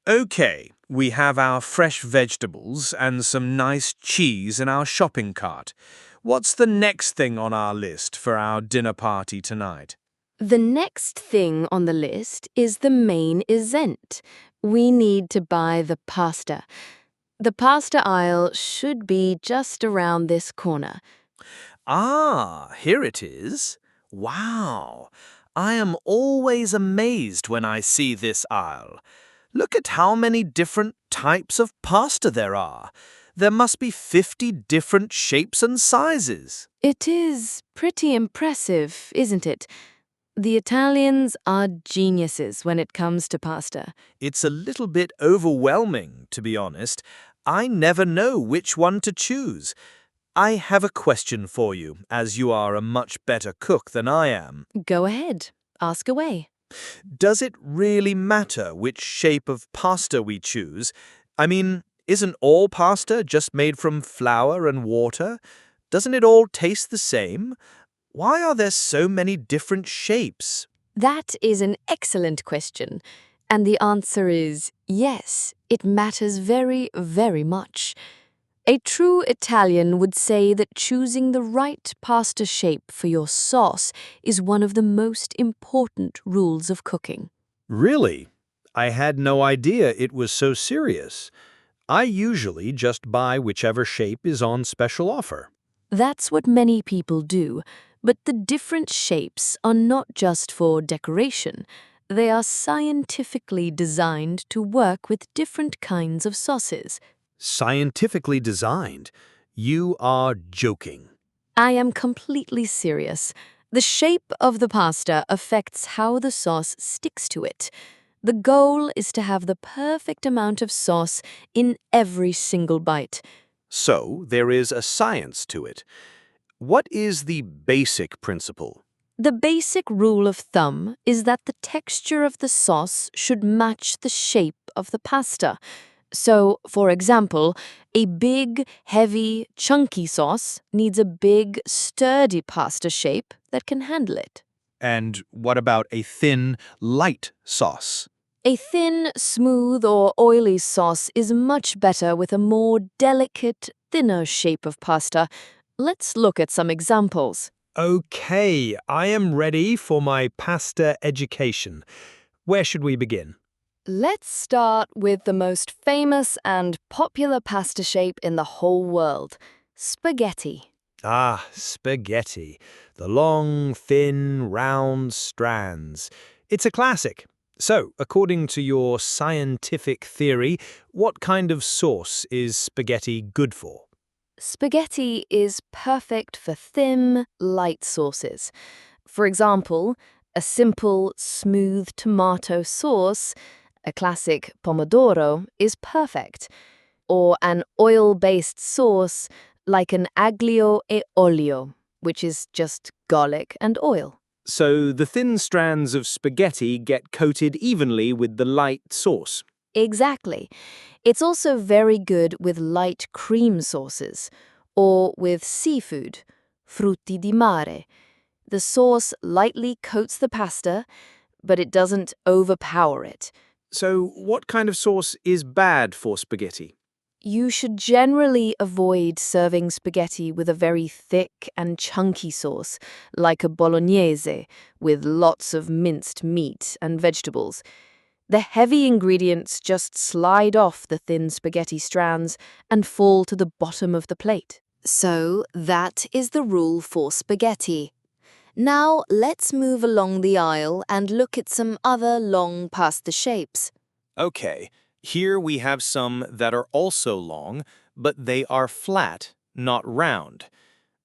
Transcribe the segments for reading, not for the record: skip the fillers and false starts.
Okay, we have our fresh vegetables and some nice cheese in our shopping cart. What's the next thing on our list for our dinner party tonight? The next thing on the list is the main event. We need to buy the pasta. The pasta aisle should be just around this corner. Ah, here it is. Wow! I am always amazed when I see this aisle. Look at how many different types of pasta there are. There must be 50 different shapes and sizes. It is pretty impressive, isn't it? The Italians are geniuses when it comes to pasta. It's a little bit overwhelming, to be honest. I never know which one to choose. I have a question for you, as you are a much better cook than I am. Go ahead, ask away. Does it really matter which shape of pasta we choose? I mean, isn't all pasta just made from flour and water? Doesn't it all taste the same? Why are there so many different shapes? That is an excellent question. And the answer is yes, it matters very, very much. A true Italian would say that choosing the right pasta shape for your sauce is one of the most important rules of cooking. Really? I had no idea it was so serious. I usually just buy whichever shape is on special offer. That's what many people do, but the different shapes are not just for decoration. They are scientifically designed to work with different kinds of sauces. Scientifically designed? You are joking. I am completely serious. The shape of the pasta affects how the sauce sticks to it. The goal is to have the perfect amount of sauce in every single bite. So, there is a science to it. What is the basic principle? The basic rule of thumb is that the texture of the sauce should match the shape of the pasta. So, for example, a big, heavy, chunky sauce needs a big, sturdy pasta shape that can handle it. And what about a thin, light sauce? A thin, smooth, or oily sauce is much better with a more delicate, thinner shape of pasta. Let's look at some examples. Okay, I am ready for my pasta education. Where should we begin? Let's start with the most famous and popular pasta shape in the whole world, spaghetti. Ah, spaghetti. The long, thin, round strands. It's a classic. So, according to your scientific theory, what kind of sauce is spaghetti good for? Spaghetti is perfect for thin, light sauces. For example, a simple, smooth tomato sauce, a classic pomodoro, is perfect. Or an oil-based sauce like an aglio e olio, which is just garlic and oil. So, the thin strands of spaghetti get coated evenly with the light sauce. Exactly. It's also very good with light cream sauces or with seafood, frutti di mare. The sauce lightly coats the pasta, but it doesn't overpower it. So, what kind of sauce is bad for spaghetti? You should generally avoid serving spaghetti with a very thick and chunky sauce, like a bolognese, with lots of minced meat and vegetables. The heavy ingredients just slide off the thin spaghetti strands and fall to the bottom of the plate. So, that is the rule for spaghetti. Now, let's move along the aisle and look at some other long pasta shapes. Okay, here we have some that are also long, but they are flat, not round.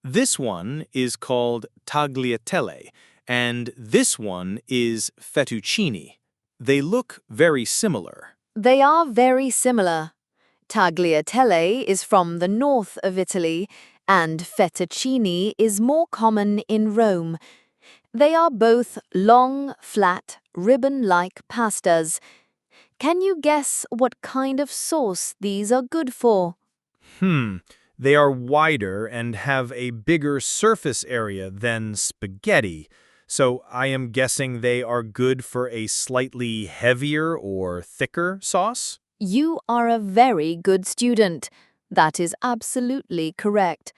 This one is called tagliatelle, and this one is fettuccine. They look very similar. They are very similar. Tagliatelle is from the north of Italy, and fettuccine is more common in Rome. They are both long, flat, ribbon-like pastas. Can you guess what kind of sauce these are good for? They are wider and have a bigger surface area than spaghetti. So I am guessing they are good for a slightly heavier or thicker sauce? You are a very good student. That is absolutely correct.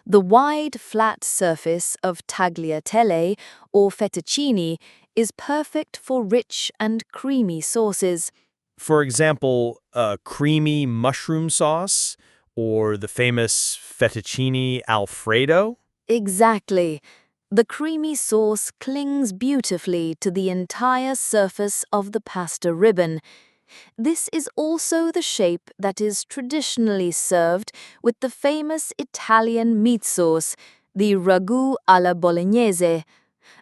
The wide, flat surface of tagliatelle or fettuccine is perfect for rich and creamy sauces. For example, a creamy mushroom sauce or the famous fettuccine Alfredo? Exactly. The creamy sauce clings beautifully to the entire surface of the pasta ribbon. This is also the shape that is traditionally served with the famous Italian meat sauce, the ragu alla bolognese.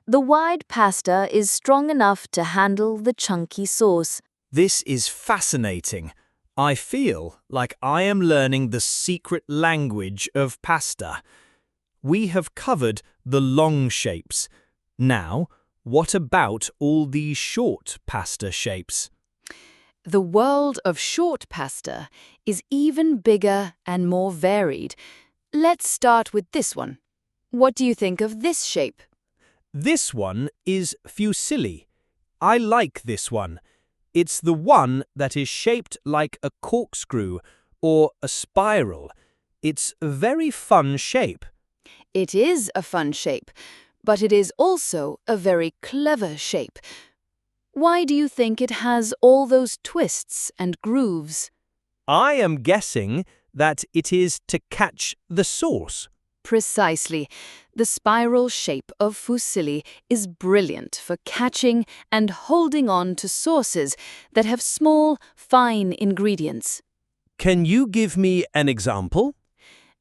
The wide pasta is strong enough to handle the chunky sauce. This is fascinating. I feel like I am learning the secret language of pasta. We have covered the long shapes. Now, what about all these short pasta shapes? The world of short pasta is even bigger and more varied. Let's start with this one. What do you think of this shape? This one is fusilli. I like this one. It's the one that is shaped like a corkscrew or a spiral. It's a very fun shape. It is a fun shape, but it is also a very clever shape. Why do you think it has all those twists and grooves? I am guessing that it is to catch the sauce. Precisely. The spiral shape of fusilli is brilliant for catching and holding on to sauces that have small, fine ingredients. Can you give me an example?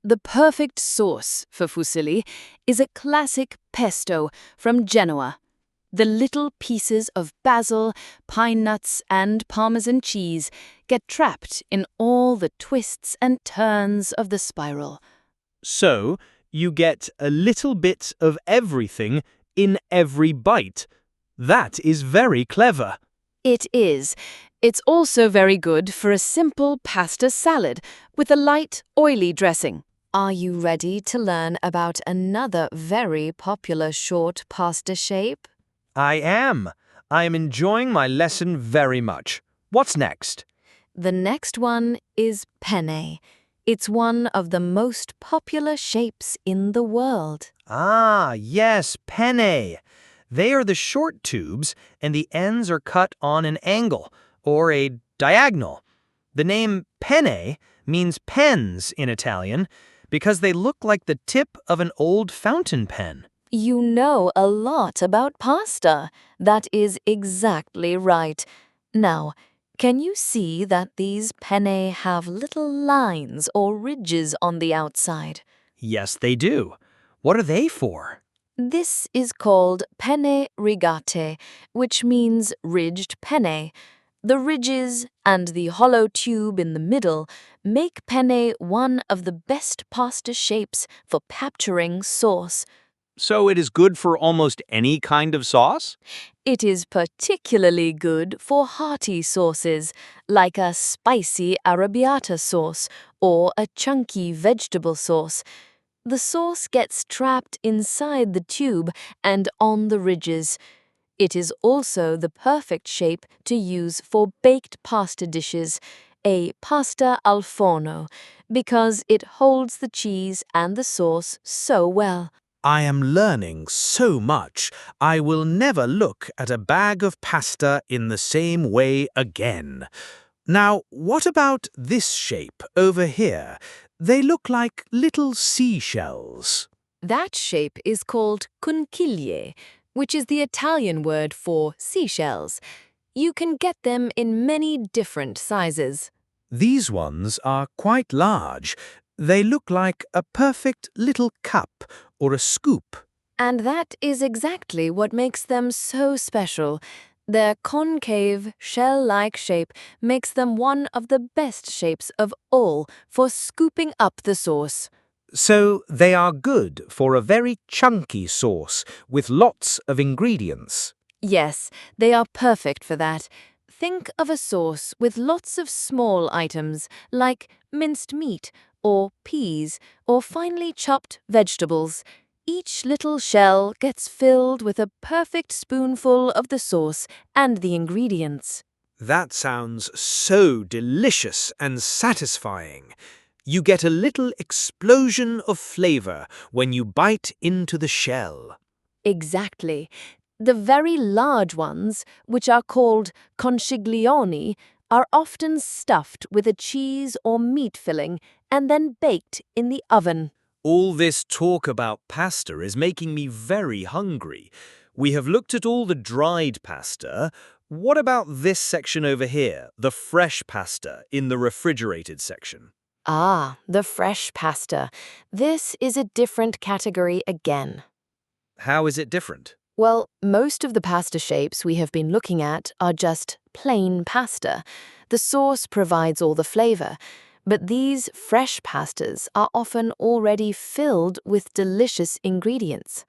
The perfect sauce for fusilli is a classic pesto from Genoa. The little pieces of basil, pine nuts, and Parmesan cheese get trapped in all the twists and turns of the spiral. So, you get a little bit of everything in every bite. That is very clever. It is. It's also very good for a simple pasta salad with a light, oily dressing. Are you ready to learn about another very popular short pasta shape? I am. I am enjoying my lesson very much. What's next? The next one is penne. It's one of the most popular shapes in the world. Ah, yes, penne. They are the short tubes, and the ends are cut on an angle, or a diagonal. The name penne means pens in Italian because they look like the tip of an old fountain pen. You know a lot about pasta. That is exactly right. Now, can you see that these penne have little lines or ridges on the outside? Yes, they do. What are they for? This is called penne rigate, which means ridged penne. The ridges and the hollow tube in the middle make penne one of the best pasta shapes for capturing sauce. So it is good for almost any kind of sauce? It is particularly good for hearty sauces, like a spicy arrabbiata sauce or a chunky vegetable sauce. The sauce gets trapped inside the tube and on the ridges. It is also the perfect shape to use for baked pasta dishes, a pasta al forno, because it holds the cheese and the sauce so well. I am learning so much. I will never look at a bag of pasta in the same way again. Now, what about this shape over here? They look like little seashells. That shape is called conchiglie, which is the Italian word for seashells. You can get them in many different sizes. These ones are quite large. They look like a perfect little cup or a scoop. And that is exactly what makes them so special. Their concave, shell-like shape makes them one of the best shapes of all for scooping up the sauce. So they are good for a very chunky sauce with lots of ingredients. Yes, they are perfect for that. Think of a sauce with lots of small items like minced meat or peas or finely chopped vegetables. Each little shell gets filled with a perfect spoonful of the sauce and the ingredients. That sounds so delicious and satisfying. You get a little explosion of flavor when you bite into the shell. Exactly. The very large ones, which are called conchiglioni, are often stuffed with a cheese or meat filling and then baked in the oven. All this talk about pasta is making me very hungry. We have looked at all the dried pasta. What about this section over here, the fresh pasta in the refrigerated section? Ah, the fresh pasta. This is a different category again. How is it different? Well, most of the pasta shapes we have been looking at are just plain pasta. The sauce provides all the flavor, but these fresh pastas are often already filled with delicious ingredients.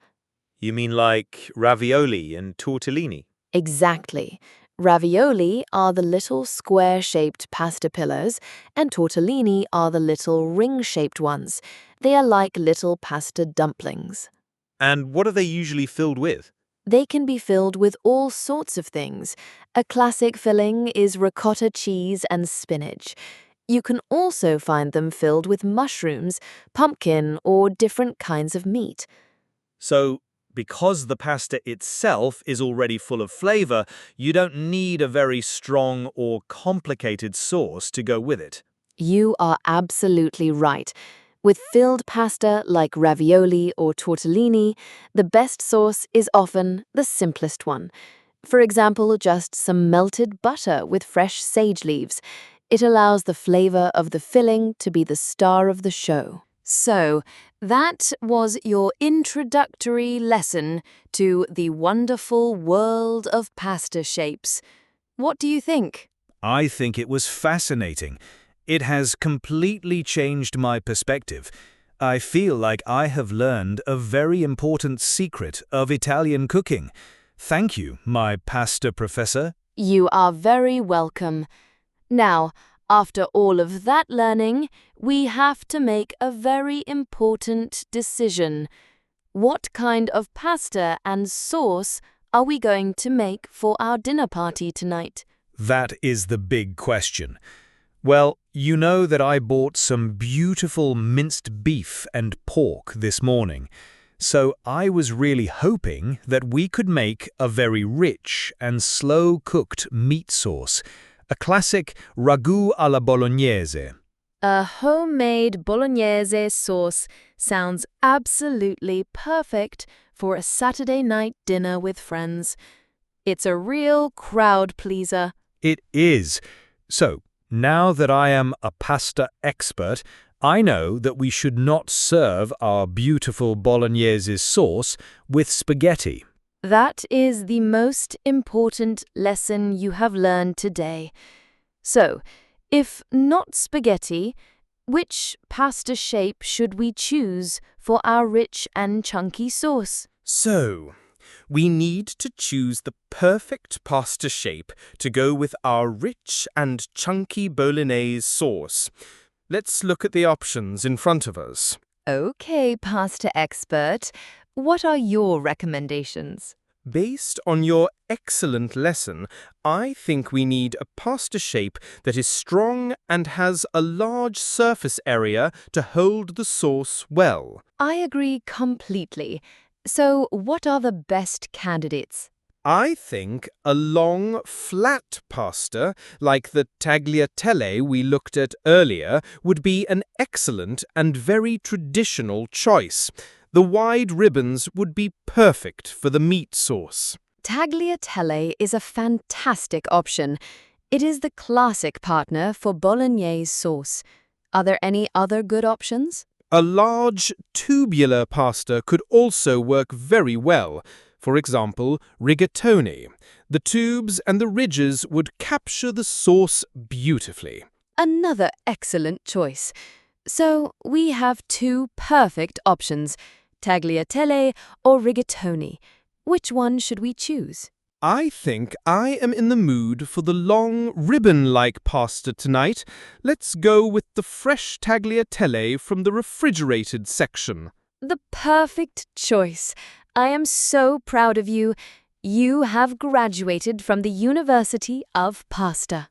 You mean like ravioli and tortellini? Exactly. Ravioli are the little square-shaped pasta pillars, and tortellini are the little ring-shaped ones. They are like little pasta dumplings. And what are they usually filled with? They can be filled with all sorts of things. A classic filling is ricotta cheese and spinach. You can also find them filled with mushrooms, pumpkin, or different kinds of meat. So, because the pasta itself is already full of flavor, you don't need a very strong or complicated sauce to go with it. You are absolutely right. With filled pasta like ravioli or tortellini, the best sauce is often the simplest one. For example, just some melted butter with fresh sage leaves. It allows the flavor of the filling to be the star of the show. So, that was your introductory lesson to the wonderful world of pasta shapes. What do you think? I think it was fascinating. It has completely changed my perspective. I feel like I have learned a very important secret of Italian cooking. Thank you, my pasta professor. You are very welcome. Now, after all of that learning, we have to make a very important decision. What kind of pasta and sauce are we going to make for our dinner party tonight? That is the big question. Well, you know that I bought some beautiful minced beef and pork this morning, so I was really hoping that we could make a very rich and slow-cooked meat sauce, a classic ragu alla bolognese. A homemade bolognese sauce sounds absolutely perfect for a Saturday night dinner with friends. It's a real crowd pleaser. It is. So, now that I am a pasta expert, I know that we should not serve our beautiful bolognese sauce with spaghetti. That is the most important lesson you have learned today. So, if not spaghetti, which pasta shape should we choose for our rich and chunky sauce? So, we need to choose the perfect pasta shape to go with our rich and chunky bolognese sauce. Let's look at the options in front of us. Okay, pasta expert, what are your recommendations? Based on your excellent lesson, I think we need a pasta shape that is strong and has a large surface area to hold the sauce well. I agree completely. So, what are the best candidates? I think a long, flat pasta, like the tagliatelle we looked at earlier, would be an excellent and very traditional choice. The wide ribbons would be perfect for the meat sauce. Tagliatelle is a fantastic option. It is the classic partner for bolognese sauce. Are there any other good options? A large, tubular pasta could also work very well. For example, rigatoni. The tubes and the ridges would capture the sauce beautifully. Another excellent choice. So, we have two perfect options, tagliatelle or rigatoni. Which one should we choose? I think I am in the mood for the long, ribbon-like pasta tonight. Let's go with the fresh tagliatelle from the refrigerated section. The perfect choice. I am so proud of you. You have graduated from the University of Pasta.